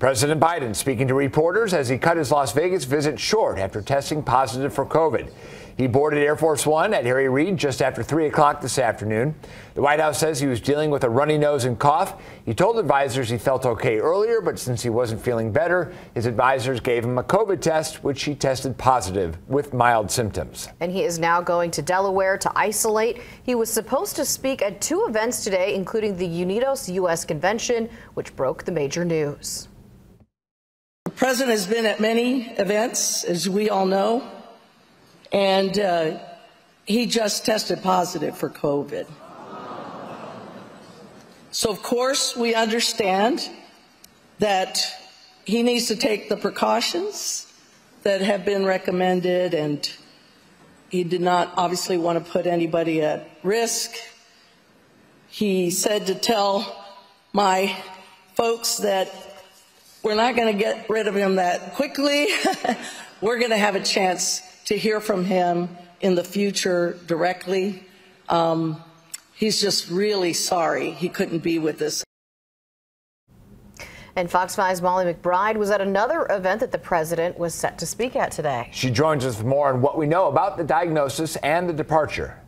President Biden speaking to reporters as he cut his Las Vegas visit short after testing positive for COVID. He boarded Air Force One at Harry Reid just after 3 o'clock this afternoon. The White House says he was dealing with a runny nose and cough. He told advisors he felt okay earlier, but since he wasn't feeling better, his advisors gave him a COVID test, which he tested positive with mild symptoms. And he is now going to Delaware to isolate. He was supposed to speak at 2 events today, including the Unidos U.S. Convention, which broke the major news. The president has been at many events, as we all know, and he just tested positive for COVID. So, of course, we understand that he needs to take the precautions that have been recommended, and he did not obviously want to put anybody at risk. He said to tell my folks that we're not going to get rid of him that quickly. We're going to have a chance to hear from him in the future directly. He's just really sorry he couldn't be with us. And Fox 5's Molly McBride was at another event that the president was set to speak at today. She joins us with more on what we know about the diagnosis and the departure.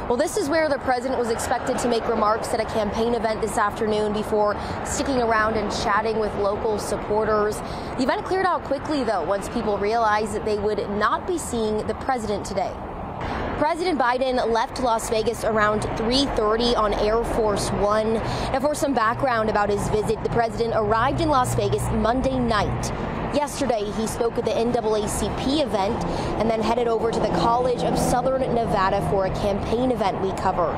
Well, this is where the president was expected to make remarks at a campaign event this afternoon before sticking around and chatting with local supporters. The event cleared out quickly, though, once people realized that they would not be seeing the president today. President Biden left Las Vegas around 3:30 on Air Force One. Now, for some background about his visit, the president arrived in Las Vegas Monday night. Yesterday, he spoke at the NAACP event and then headed over to the College of Southern Nevada for a campaign event we cover.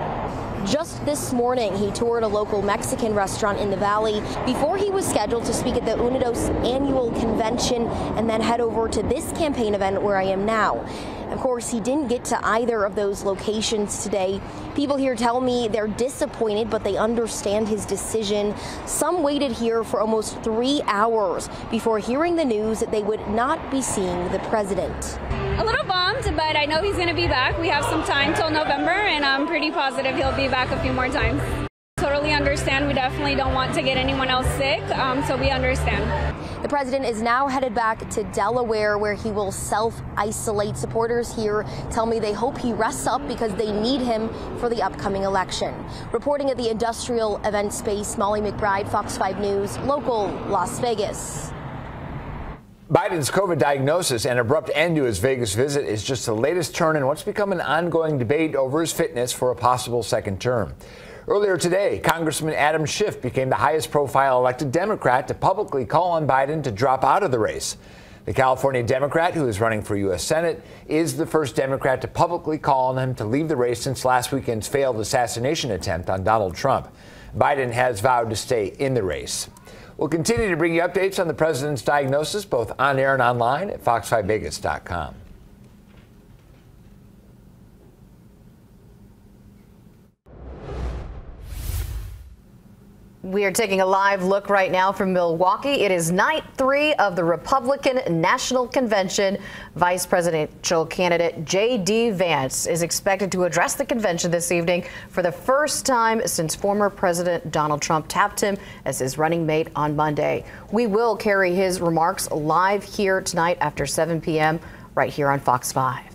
Just this morning, he toured a local Mexican restaurant in the Valley before he was scheduled to speak at the Unidos annual convention and then head over to this campaign event where I am now. Of course, he didn't get to either of those locations today. People here tell me they're disappointed, but they understand his decision. Some waited here for almost 3 hours before hearing the news that they would not be seeing the president. A little bummed, but I know he's going to be back. We have some time till November, and I'm pretty positive he'll be back a few more times. Totally understand. We definitely don't want to get anyone else sick, so we understand. The president is now headed back to Delaware, where he will self-isolate. Supporters here tell me they hope he rests up because they need him for the upcoming election. Reporting at the industrial event space, Molly McBride, Fox 5 News, local Las Vegas. Biden's COVID diagnosis and abrupt end to his Vegas visit is just the latest turn in what's become an ongoing debate over his fitness for a possible second term. Earlier today, Congressman Adam Schiff became the highest profile elected Democrat to publicly call on Biden to drop out of the race. The California Democrat, who is running for U.S. Senate, is the first Democrat to publicly call on him to leave the race since last weekend's failed assassination attempt on Donald Trump. Biden has vowed to stay in the race. We'll continue to bring you updates on the president's diagnosis, both on air and online at fox5vegas.com. We are taking a live look right now from Milwaukee. It is night 3 of the Republican National Convention. Vice presidential candidate J.D. Vance is expected to address the convention this evening for the first time since former President Donald Trump tapped him as his running mate on Monday. We will carry his remarks live here tonight after 7 p.m. right here on Fox 5.